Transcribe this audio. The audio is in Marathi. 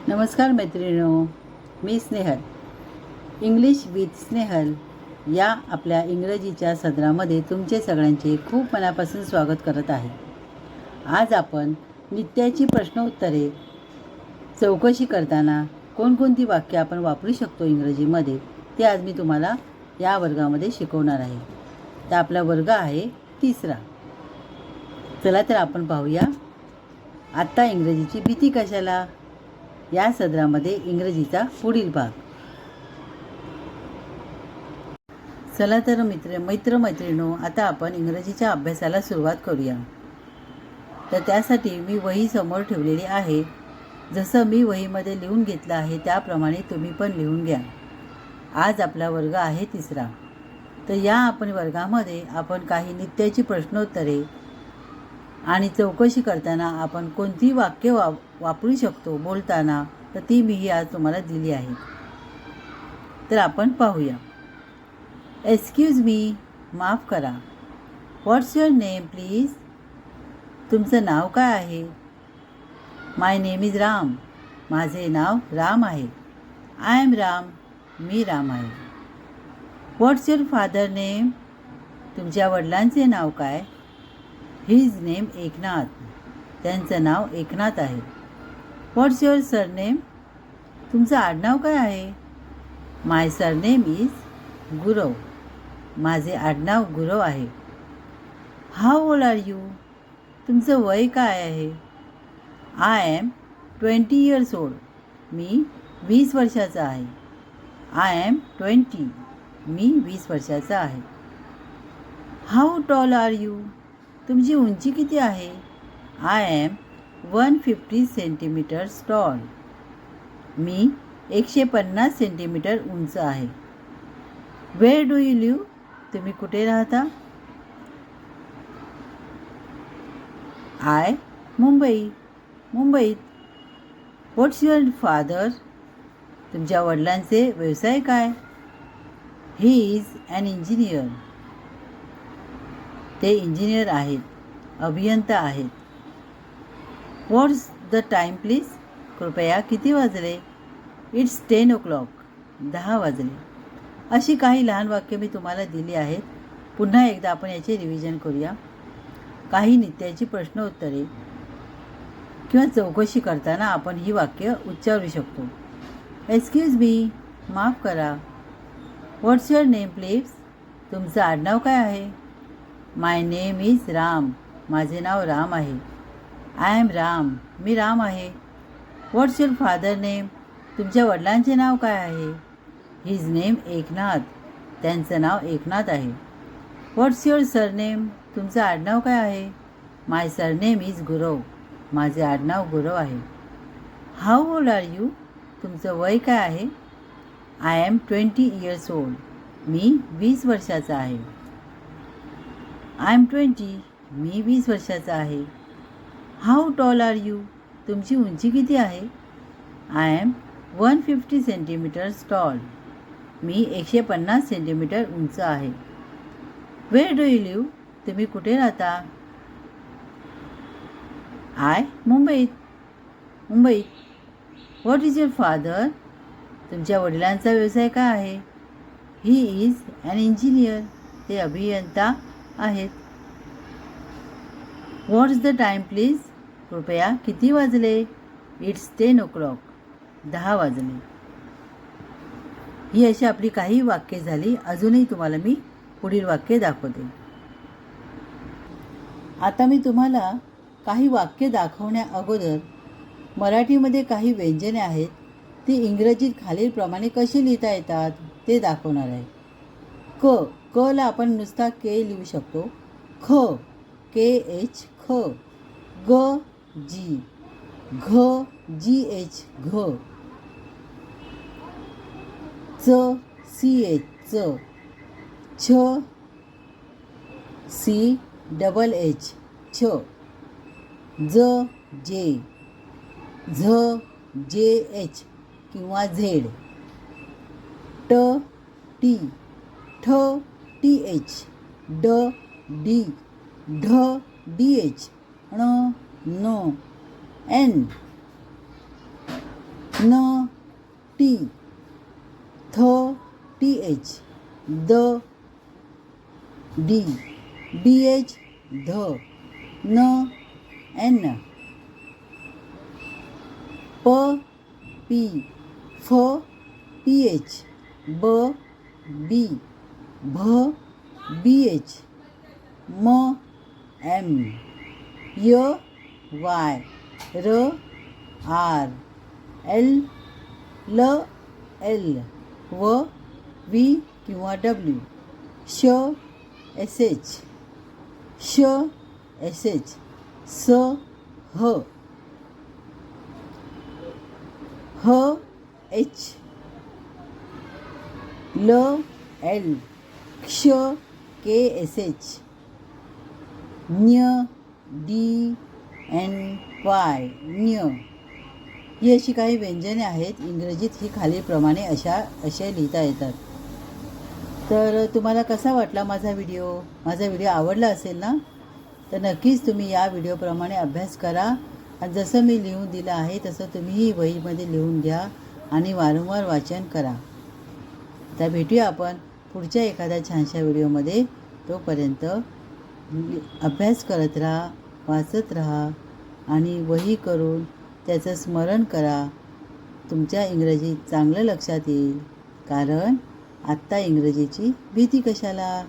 नमस्कार मैत्रिणींनो, मी स्नेहल. इंग्लिश विथ स्नेहल या आपल्या इंग्रजीच्या सदरामध्ये तुमचे सगळ्यांचे खूप मनापासून स्वागत करत आहे. आज आपण नित्याची प्रश्नोत्तरे चौकशी करताना कोणकोणती वाक्य आपण वापरू शकतो इंग्रजीमध्ये ते आज मी तुम्हाला या वर्गामध्ये शिकवणार आहे. तर आपला वर्ग आहे 3रा. चला तर आपण पाहूया आत्ता इंग्रजीची भीती कशाला या सदरामध्ये इंग्रजीचा पुढील भाग. चला तर मैत्रिणींनो, आता आपण इंग्रजीच्या अभ्यासाला सुरुवात करूया. तर त्यासाठी मी वही समोर ठेवलेली आहे. जसं मी वहीमध्ये लिहून घेतलं आहे त्याप्रमाणे तुम्ही पण लिहून घ्या. आज आपला वर्ग आहे 3रा. तर या आपण वर्गामध्ये आपण काही नित्याची प्रश्नोत्तरे आणि चौकशी करताना आपण कोणती वाक्य वापरू शकतो बोलताना, तर ती मी आज तुम्हाला दिली आहे. तर आपण पाहूया. एक्सक्यूज मी, माफ करा. What's your name please? तुमचं नाव काय आहे? My name is Ram. माझे नाव राम आहे. I am Ram. मी राम आहे. What's your father name? तुमच्या वडिलांचे नाव काय? His name Eknath. त्यांचं नाव एकनाथ आहे. What's your surname? तुमचं आडनाव काय आहे? My surname is Gurav. माझे आडनाव गुरव आहे. How old are you? तुमचं वय काय आहे? I am 20 years old. मी 20 वर्षाचा आहे. I am 20. मी 20 वर्षाचा आहे. How tall are you? तुमची उंची किती आहे? I am 150 centimeters tall. मी 150 सेंटीमीटर उंच आहे. Where do you live? तुम्ही कुठे राहता? आय मुंबईत. What's your father? तुमच्या वडिलांचे व्यवसाय काय? He is an engineer. ते इंजिनियर आहेत, अभियंता आहेत. What's the time please? कृपया किती वाजले? It's 10 o'clock. 10 वाजले. अशी काही लहान वाक्य मी तुम्हाला दिली आहेत. पुन्हा एकदा आपण याचे रिव्हिजन करूया. काही नित्याची प्रश्नोत्तरे किंवा चौकशी करताना आपण ही वाक्य उच्चारू शकतो. एक्सक्यूज मी, माफ करा. What's your name please? तुमचं आडनाव काय आहे? My name is Ram. माझे नाव राम आहे. I am Ram. मी राम आहे. What's your father name? तुमच्या वडिलांचे नाव काय आहे? His name Eknath. त्यांचं नाव एकनाथ आहे. What's your surname? तुमचं आडनाव काय आहे? My surname is Gurav. माझे आडनाव गुरव आहे. How old are you? तुमचं वय काय आहे? I am 20 years old. मी 20 वर्षाचा आहे. I am 20. मी 20 वर्षाचा आहे. How tall are you? तुमची उंची किती आहे? I am 150 centimeters tall. मी 150 सेंटीमीटर उंच आहे. Where do you live? तुम्ही कुठे राहता? आय मुंबईत. What is your father? तुमच्या वडिलांचा व्यवसाय काय आहे? He is an engineer. ते अभियंता आहेत. What's the time please? कृपया किती वाजले? It's 10 o'clock. 10 वाजले. ही अशी आपली काही वाक्ये झाली. अजूनही तुम्हाला मी पुढील वाक्य दाखवते. आता मी तुम्हाला काही वाक्य दाखवण्या अगोदर मराठीमध्ये काही व्यंजने आहेत ती इंग्रजीत खालीलप्रमाणे कशी लिहिता येतात ते दाखवणार आहे. क ला आपण नुसता के लिहू शकतो. KH ख. GH घ. CH च. CHH छ. JH किंवा झेड. TH DH ण. N. न टी, थ T H, the D, D H ध, न एन, प पी, फ पी एच, ब बी, भ बी एच, म एम, य वाय, र आर, एल ल एल, व व्ही किंवा डब्ल्यू, श एस एच, श एस एच, स ह, ह एच, ल एल, क्ष के एस एच, न्य डी एन वाय, न्य. ही अशी काही व्यंजने आहेत. इंग्रजीत ही खालीलप्रमाणे असे लिहिता येतात. तर तुम्हाला कसा वाटला माझा व्हिडिओ आवडला असेल ना, तर नक्कीच तुम्ही या व्हिडिओप्रमाणे अभ्यास करा आणि जसं मी लिहून दिलं आहे तसं तुम्हीही वहीमध्ये लिहून घ्या आणि वारंवार वाचन करा. तर भेटूया आपण पुढच्या एखाद्या छानशा व्हिडिओमध्ये. तोपर्यंत अभ्यास करत राहा, वाचत राहा आणि वही करून त्याचं स्मरण करा. तुमच्या इंग्रजी चांगलं लक्षात येईल. कारण आत्ता इंग्रजीची भीती कशाला.